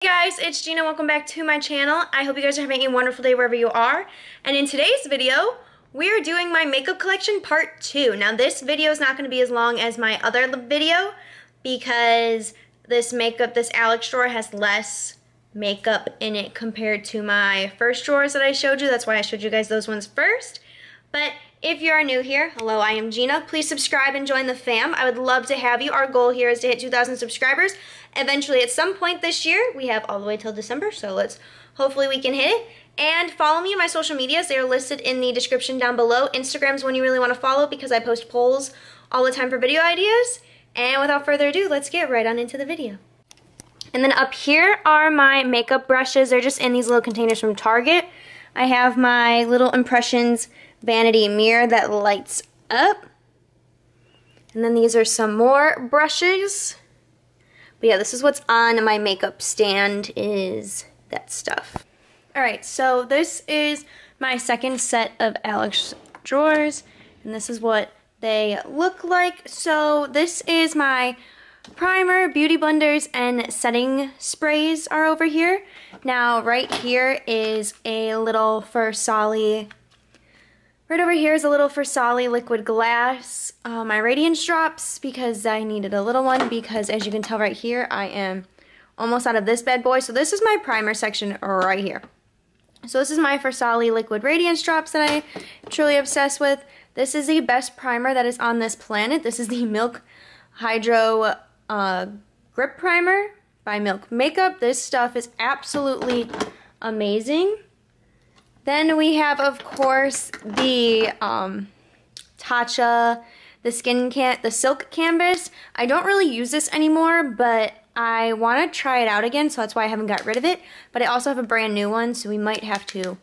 Hey guys, it's Gina. Welcome back to my channel. I hope you guys are having a wonderful day wherever you are. And in today's video, we're doing my makeup collection part 2. Now this video is not going to be as long as my other video because this Alex drawer has less makeup in it compared to my first drawers that I showed you. That's why I showed you guys those ones first. But if you are new here, hello, I am Gina. Please subscribe and join the fam. I would love to have you. Our goal here is to hit 2,000 subscribers. Eventually, at some point this year, we have all the way till December, so hopefully we can hit it. And follow me on my social medias. They are listed in the description down below. Instagram's one you really want to follow because I post polls all the time for video ideas. And without further ado, let's get right on into the video. And then up here are my makeup brushes. They're just in these little containers from Target. I have my little Impressions vanity mirror that lights up. And then these are some more brushes. But yeah, this is what's on my makeup stand, is that stuff. Alright, so this is my second set of Alex drawers, and this is what they look like. So this is my primer, beauty blenders, and setting sprays are over here. Now right here is a little Versali. Right over here is a little Versali liquid glass. My Radiance drops because I needed a little one because as you can tell right here, I am almost out of this bad boy. So this is my primer section right here. So this is my Versali liquid Radiance drops that I'm truly obsessed with. This is the best primer that is on this planet. This is the Milk Hydro Grip Primer by Milk Makeup. This stuff is absolutely amazing. Then we have, of course, the Tatcha, the Silk Canvas. I don't really use this anymore, but I want to try it out again, so that's why I haven't got rid of it. But I also have a brand new one, so we might have to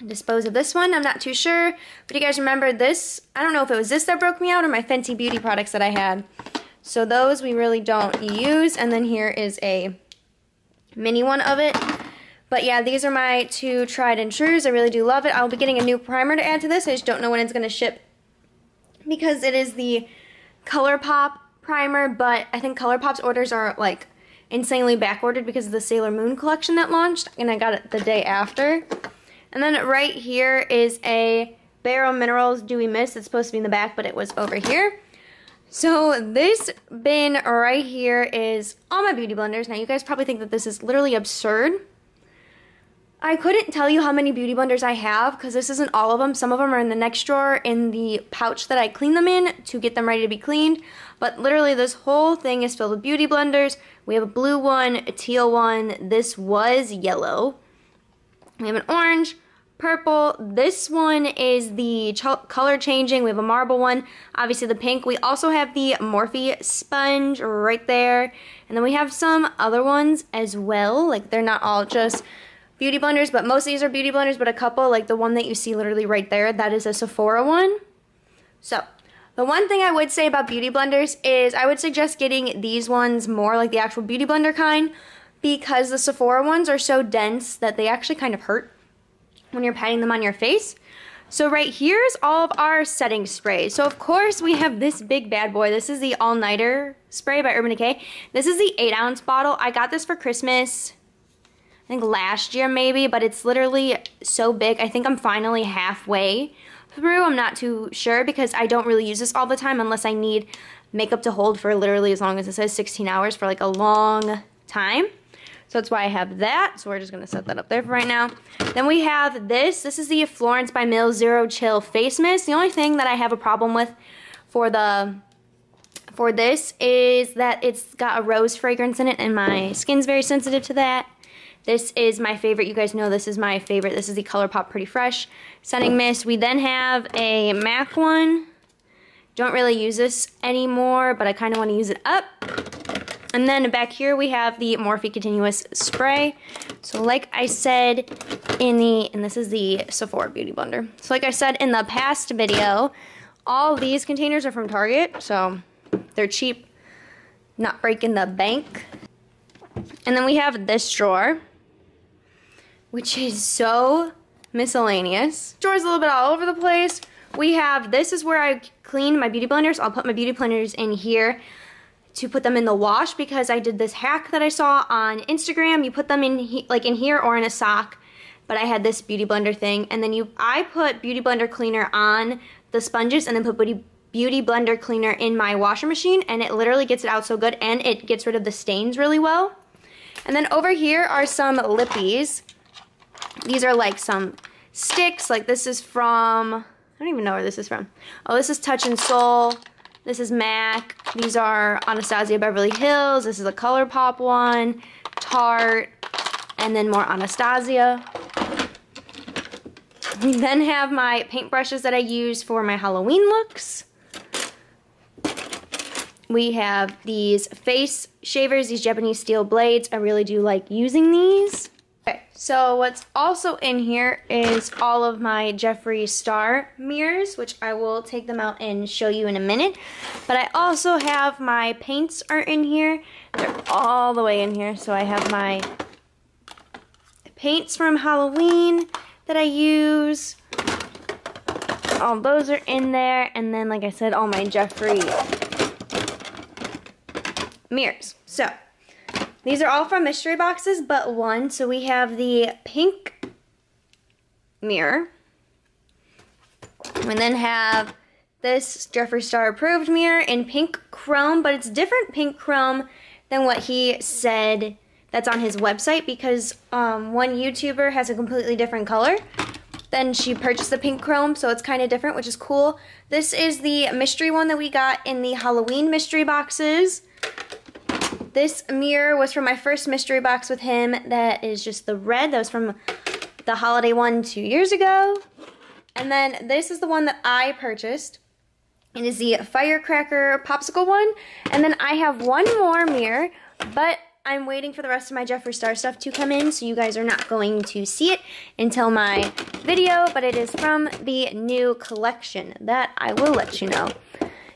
dispose of this one. I'm not too sure. But you guys remember this? I don't know if it was this that broke me out or my Fenty Beauty products that I had. So those we really don't use. And then here is a mini one of it. But yeah, these are my two tried and trues. I really do love it. I'll be getting a new primer to add to this. I just don't know when it's going to ship because it is the ColourPop primer, but I think ColourPop's orders are like insanely back ordered because of the Sailor Moon collection that launched, and I got it the day after. And then right here is a Bare Minerals Dewy Mist. It's supposed to be in the back, but it was over here. So this bin right here is all my beauty blenders. Now you guys probably think that this is literally absurd. I couldn't tell you how many beauty blenders I have because this isn't all of them. Some of them are in the next drawer in the pouch that I clean them in to get them ready to be cleaned. But literally this whole thing is filled with beauty blenders. We have a blue one, a teal one. This was yellow. We have an orange, purple. This one is the color changing. We have a marble one. Obviously the pink. We also have the Morphe sponge right there. And then we have some other ones as well. Like they're not all just beauty blenders, but most of these are beauty blenders, but a couple, like the one that you see literally right there, that is a Sephora one. So, the one thing I would say about beauty blenders is I would suggest getting these ones more like the actual beauty blender kind because the Sephora ones are so dense that they actually kind of hurt when you're patting them on your face. So right here is all of our setting sprays. So of course we have this big bad boy. This is the All Nighter spray by Urban Decay. This is the 8-ounce bottle. I got this for Christmas, I think last year maybe, but it's literally so big. I think I'm finally halfway through. I'm not too sure because I don't really use this all the time unless I need makeup to hold for literally as long as it says 16 hours for like a long time. So that's why I have that. So we're just going to set that up there for right now. Then we have this. This is the Florence by Mills Zero Chill Face Mist. The only thing that I have a problem with for this is that it's got a rose fragrance in it and my skin's very sensitive to that. This is my favorite. You guys know this is my favorite. This is the ColourPop Pretty Fresh Setting Mist. We then have a MAC one. Don't really use this anymore, but I kind of want to use it up. And then back here we have the Morphe Continuous Spray. So like I said and this is the Sephora Beauty Blender. So like I said in the past video, all these containers are from Target. So they're cheap, not breaking the bank. And then we have this drawer, which is so miscellaneous. Drawer's a little bit all over the place. We have, this is where I clean my beauty blenders. I'll put my beauty blenders in here. to put them in the wash because I did this hack that I saw on Instagram. You put them in like in here or in a sock, but I had this Beauty Blender thing, and then I put Beauty Blender cleaner on the sponges and then put Beauty Blender cleaner in my washer machine, and it literally gets it out so good, and it gets rid of the stains really well. And then over here are some lippies. These are like some sticks. Like this is from, I don't even know where this is from. Oh, this is Touch and Soul. This is MAC. These are Anastasia Beverly Hills. This is a ColourPop one, Tarte, and then more Anastasia. We then have my paintbrushes that I use for my Halloween looks. We have these face shavers, these Japanese steel blades. I really do like using these. Okay, so what's also in here is all of my Jeffree Star Mirrors, which I will take them out and show you in a minute. But I also have my paints are in here. They're all the way in here. So I have my paints from Halloween that I use. All those are in there. And then, like I said, all my Jeffree mirrors. So these are all from mystery boxes but one. So we have the pink mirror. We then have this Jeffree Star approved mirror in pink chrome, but it's different pink chrome than what he said that's on his website, because one YouTuber has a completely different color. Then she purchased the pink chrome, so it's kind of different, which is cool. This is the mystery one that we got in the Halloween mystery boxes. This mirror was from my first mystery box with him. That is just the red. That was from the holiday one 2 years ago. And then this is the one that I purchased. It is the firecracker popsicle one. And then I have one more mirror, but I'm waiting for the rest of my Jeffree Star stuff to come in, so you guys are not going to see it until my video, but it is from the new collection. That I will let you know.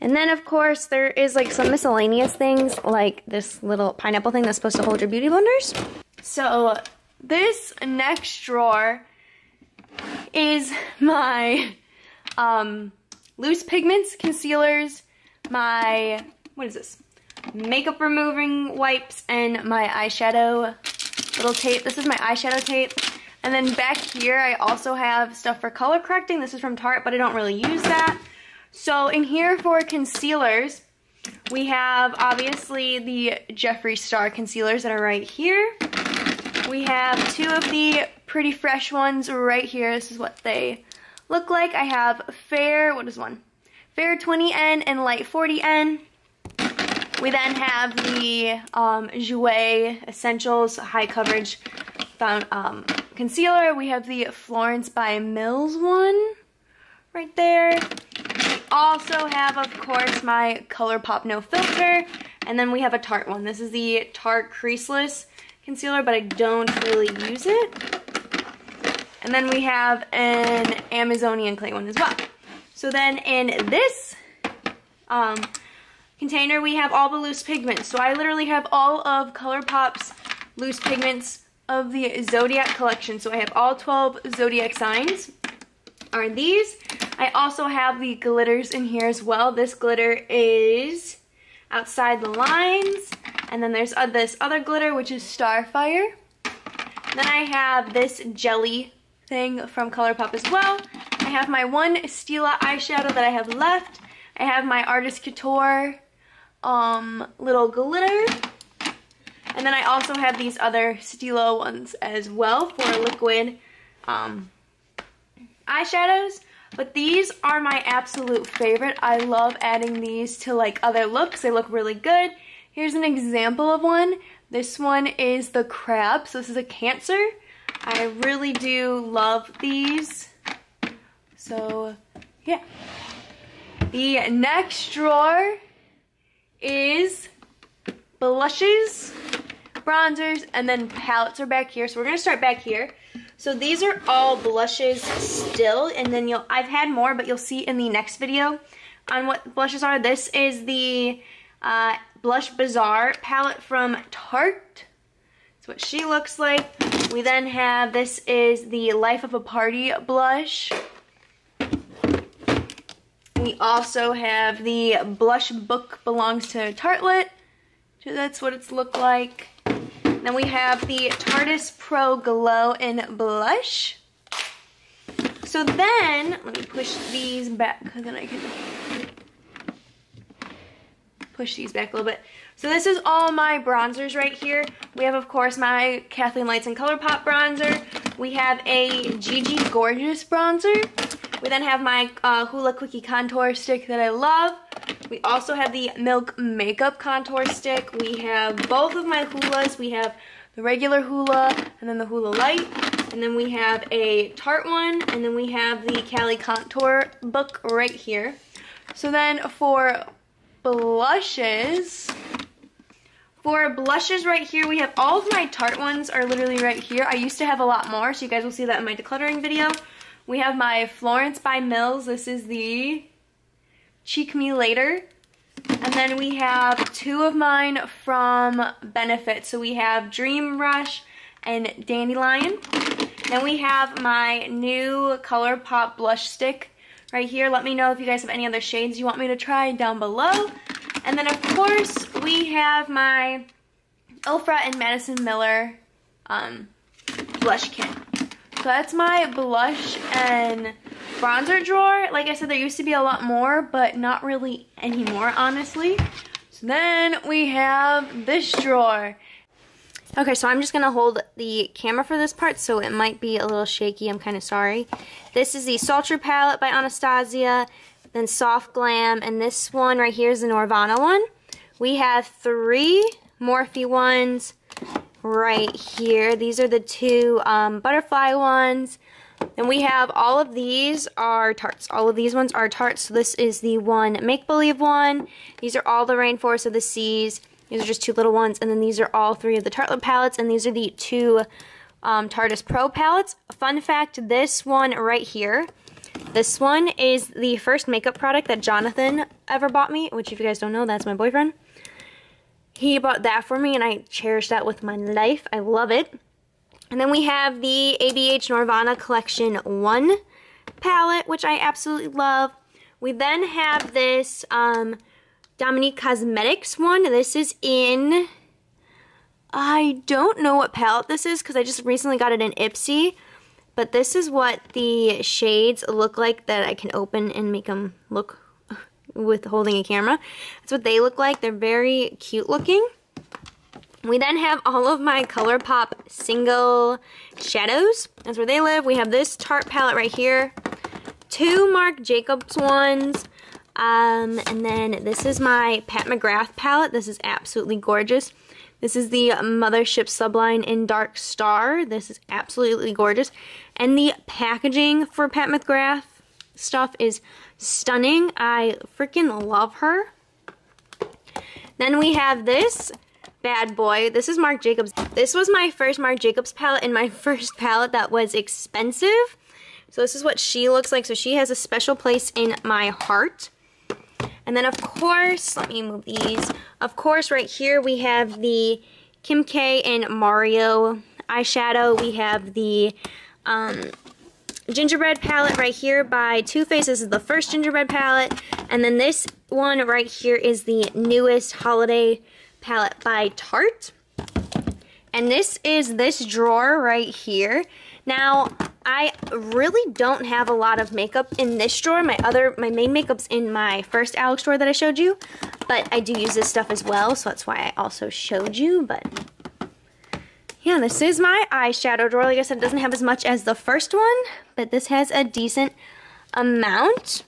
And then, of course, there is like some miscellaneous things, like this little pineapple thing that's supposed to hold your beauty blenders. So this next drawer is my loose pigments, concealers, my, what is this? Makeup removing wipes, and my eyeshadow little tape. This is my eyeshadow tape. And then back here, I also have stuff for color correcting. This is from Tarte, but I don't really use that. So in here for concealers, we have obviously the Jeffree Star concealers that are right here. We have two of the Pretty Fresh ones right here. This is what they look like. I have Fair, what is one? Fair 20N and Light 40N. We then have the Jouer Essentials High Coverage Concealer. We have the Florence by Mills one right there. Also have, of course, my ColourPop No Filter, and then we have a Tarte one. This is the Tarte Creaseless Concealer, but I don't really use it. And then we have an Amazonian clay one as well. So then in this container, we have all the loose pigments. So I literally have all of ColourPop's loose pigments of the Zodiac collection. So I have all 12 Zodiac signs are these. I also have the glitters in here as well. This glitter is Outside the Lines. And then there's this other glitter, which is Starfire. And then I have this jelly thing from ColourPop as well. I have my one Stila eyeshadow that I have left. I have my Artist Couture little glitter. And then I also have these other Stila ones as well for liquid eyeshadows. But these are my absolute favorite. I love adding these to like other looks. They look really good. Here's an example of one. This one is the crab. So this is a Cancer. I really do love these. So yeah. The next drawer is blushes, bronzers, and then palettes are back here. So we're going to start back here. So these are all blushes still, and then I've had more, but you'll see in the next video on what blushes are. This is the Blush Bazaar palette from Tarte. That's what she looks like. We then have, this is the Life of a Party blush. We also have the Blush Book Belongs to Tartelette. So that's what it's looked like. Then we have the Tarteist Pro Glow in Blush. So then, let me push these back, because then I can push these back a little bit. So this is all my bronzers right here. We have, of course, my Kathleen Lights and ColourPop bronzer. We have a Gigi Gorgeous bronzer. We then have my Hoola Quickie contour stick that I love. We also have the Milk Makeup contour stick. We have both of my Hoolas. We have the regular Hoola and then the Hoola Light. And then we have a Tarte one, and then we have the Cali Contour book right here. So then for blushes right here, we have all of my Tarte ones are literally right here. I used to have a lot more, so you guys will see that in my decluttering video. We have my Florence by Mills. This is the Cheek Me Later. And then we have two of mine from Benefit. So we have Dream Rush and Dandelion. Then we have my new ColourPop blush stick right here. Let me know if you guys have any other shades you want me to try down below. And then, of course, we have my Ofra and Madison Miller blush kit. So that's my blush and bronzer drawer. Like I said, there used to be a lot more, but not really anymore, honestly. So then we have this drawer. Okay, so I'm just going to hold the camera for this part, so it might be a little shaky. I'm kind of sorry. This is the Sultry palette by Anastasia, then Soft Glam, and this one right here is the Norvana one. We have three Morphe ones right here. These are the two butterfly ones. And we have all of these are Tartes. All of these ones are Tartes. So this is the one Make Believe one. These are all the Rainforest of the Seas. These are just two little ones, and then these are all three of the Tartelette palettes, and these are the two Tarteist Pro palettes. Fun fact, this one right here, this one is the first makeup product that Jonathan ever bought me, which if you guys don't know, that's my boyfriend. He bought that for me, and I cherish that with my life. I love it. And then we have the ABH Norvana Collection 1 palette, which I absolutely love. We then have this Dominique Cosmetics one. This is in, I don't know what palette this is because I just recently got it in Ipsy, but this is what the shades look like that I can open and make them look with holding a camera. That's what they look like. They're very cute looking. We then have all of my ColourPop single shadows. That's where they live. We have this Tarte palette right here, two Marc Jacobs ones, and then this is my Pat McGrath palette. This is absolutely gorgeous. This is the Mothership Subline in Dark Star. This is absolutely gorgeous. And the packaging for Pat McGrath stuff is stunning. I freaking love her. Then we have this bad boy. This is Marc Jacobs. This was my first Marc Jacobs palette and my first palette that was expensive. So this is what she looks like. So she has a special place in my heart. And then of course, let me move these. Of course, right here we have the Kim K and Mario eyeshadow. We have the gingerbread palette right here by Too Faced. This is the first gingerbread palette. And then this one right here is the newest holiday palette by Tarte. And this is this drawer right here. Now, I really don't have a lot of makeup in this drawer. My main makeup's in my first Alex drawer that I showed you, but I do use this stuff as well, so that's why I also showed you. But yeah, this is my eyeshadow drawer. Like I said, it doesn't have as much as the first one, but this has a decent amount.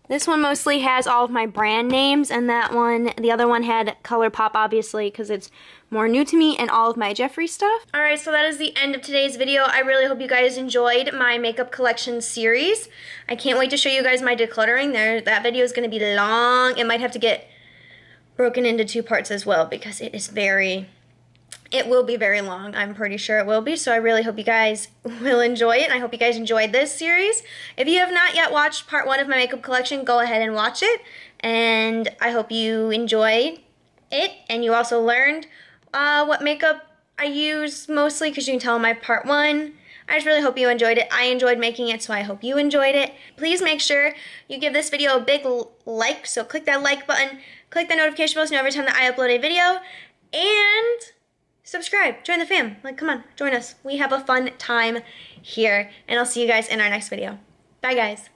This one mostly has all of my brand names, and that one, the other one had ColourPop, obviously, because it's more new to me, and all of my Jeffree stuff. Alright, so that is the end of today's video. I really hope you guys enjoyed my makeup collection series. I can't wait to show you guys my decluttering. That video is going to be long. It might have to get broken into two parts as well, because it will be very long. I'm pretty sure it will be, so I really hope you guys will enjoy it, and I hope you guys enjoyed this series. If you have not yet watched part 1 of my makeup collection, go ahead and watch it, and I hope you enjoyed it, and you also learned what makeup I use mostly, because you can tell in my part 1 I just really hope you enjoyed it. I enjoyed making it, so I hope you enjoyed it. Please make sure you give this video a big like, so click that like button, click the notification bell so you know every time that I upload a video, and subscribe, join the fam. Like, come on, join us. We have a fun time here, and I'll see you guys in our next video. Bye, guys.